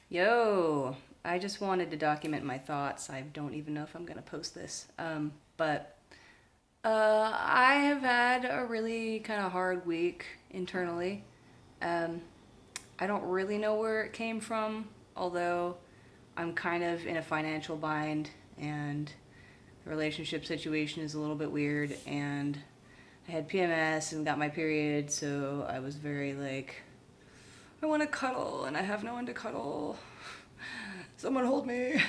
Yo, I just wanted to document my thoughts. I don't even know if I'm going to post this. But I have had a really kind of hard week internally. Um, I don't really know where it came from, although I'm kind of in a financial bind and the relationship situation is a little bit weird. And I had PMS and got my period, so I was very like, I want to cuddle and I have no one to cuddle. Someone hold me.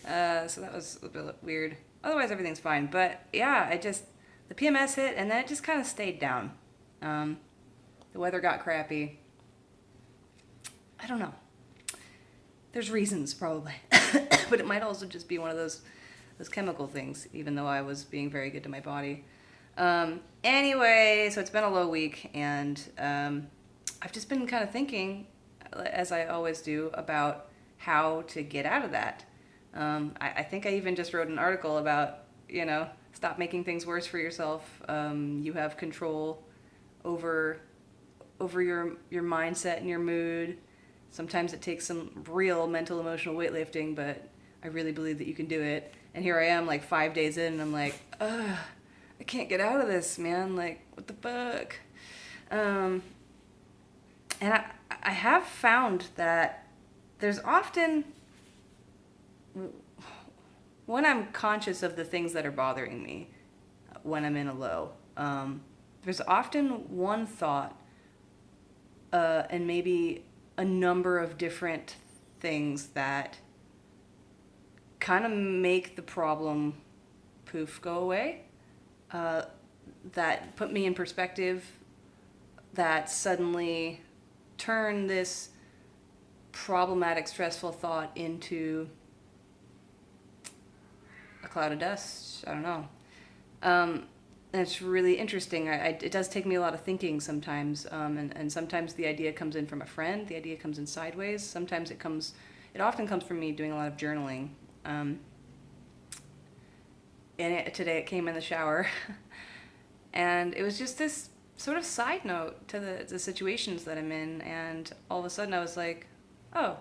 So that was a bit weird. Otherwise, everything's fine. But yeah, the PMS hit and then it just kind of stayed down. Um, the weather got crappy. I don't know. There's reasons probably, but it might also just be one of those chemical things. Even though I was being very good to my body. Anyway, so it's been a low week, and I've just been kind of thinking, as I always do, about how to get out of that. I think I even just wrote an article about, stop making things worse for yourself. You have control over your mindset and your mood. Sometimes it takes some real mental, emotional weightlifting, but I really believe that you can do it. And here I am, like 5 days in, and I'm like, ugh, I can't get out of this, man. Like, what the fuck? Um, and I have found that there's often, when I'm conscious of the things that are bothering me, when I'm in a low, there's often one thought and maybe a number of different things that kind of make the problem poof go away, uh, that put me in perspective, that suddenly turn this problematic, stressful thought into a cloud of dust. I don't know. And it's really interesting. It does take me a lot of thinking sometimes, and sometimes the idea comes in from a friend. The idea comes in sideways. Sometimes it often comes from me doing a lot of journaling. Today it came in the shower, and it was just this sort of side note to the situations that I'm in, and all of a sudden I was like, oh,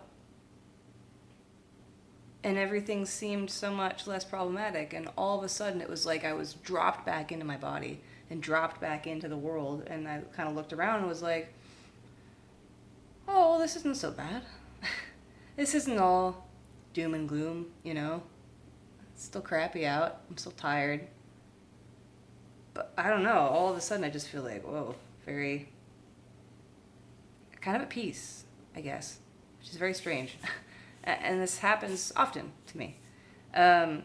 and everything seemed so much less problematic, and all of a sudden it was like I was dropped back into my body and dropped back into the world, and I kind of looked around and was like, oh, well, this isn't so bad. This isn't all doom and gloom, It's still crappy out. I'm still tired. But I don't know, all of a sudden I just feel like, whoa, very, kind of at peace, I guess, which is very strange. And this happens often to me. And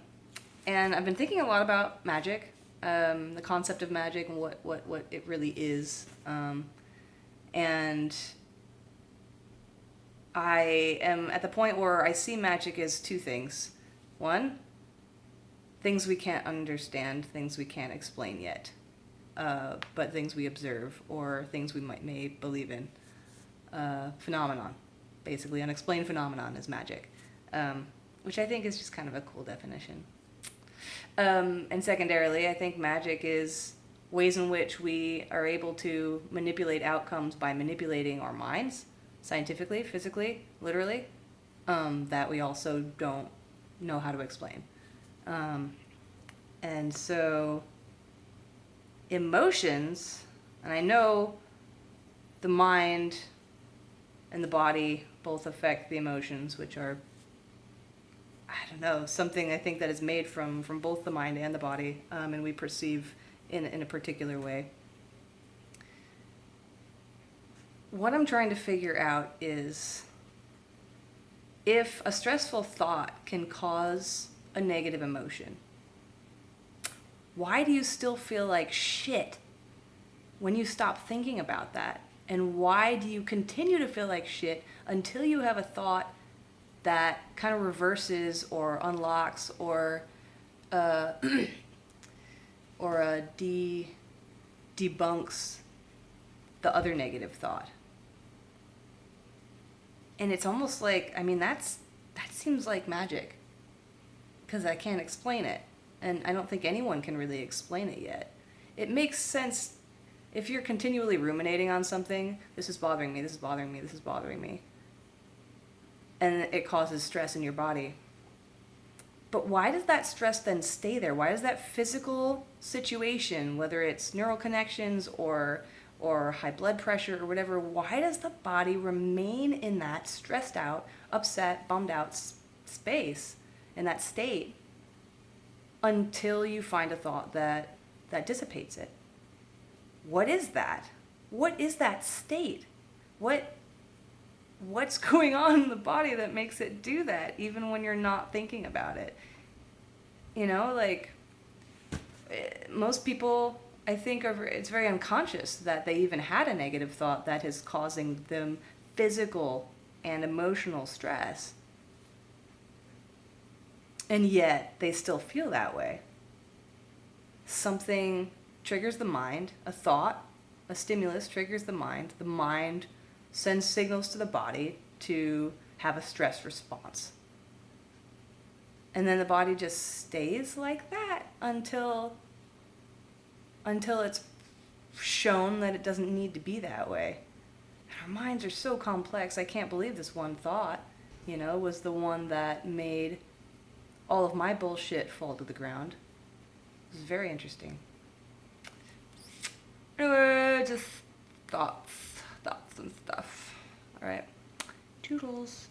I've been thinking a lot about magic, the concept of magic and what it really is. And I am at the point where I see magic as two things. One, things we can't understand, things we can't explain yet, but things we observe or things we may believe in. Phenomenon. Basically, unexplained phenomenon is magic, which I think is just kind of a cool definition. And secondarily, I think magic is ways in which we are able to manipulate outcomes by manipulating our minds, scientifically, physically, literally, that we also don't know how to explain. And so, emotions, and I know the mind and the body both affect the emotions, which are, I don't know, something I think that is made from both the mind and the body, and we perceive in a particular way. What I'm trying to figure out is if a stressful thought can cause a negative emotion, why do you still feel like shit when you stop thinking about that? And why do you continue to feel like shit until you have a thought that kind of reverses or unlocks or uh, or debunks the other negative thought? And it's almost like, I mean, that seems like magic, because I can't explain it, and I don't think anyone can really explain it yet. It makes sense if you're continually ruminating on something. This is bothering me, this is bothering me, this is bothering me. and it causes stress in your body. But why does that stress then stay there? Why does that physical situation, whether it's neural connections or high blood pressure or whatever, why does the body remain in that stressed out, upset, bummed out space, in that state, until you find a thought that dissipates it? What is that? What is that state? What's going on in the body that makes it do that, even when you're not thinking about it? You know, like, most people, I think, it's very unconscious that they even had a negative thought that is causing them physical and emotional stress. And yet, they still feel that way. Something triggers the mind, a thought, a stimulus triggers the mind sends signals to the body to have a stress response. And then the body just stays like that until it's shown that it doesn't need to be that way. Our minds are so complex. I can't believe this one thought, was the one that made all of my bullshit fall to the ground. It was very interesting. Anyway, just thoughts and stuff. All right. Toodles.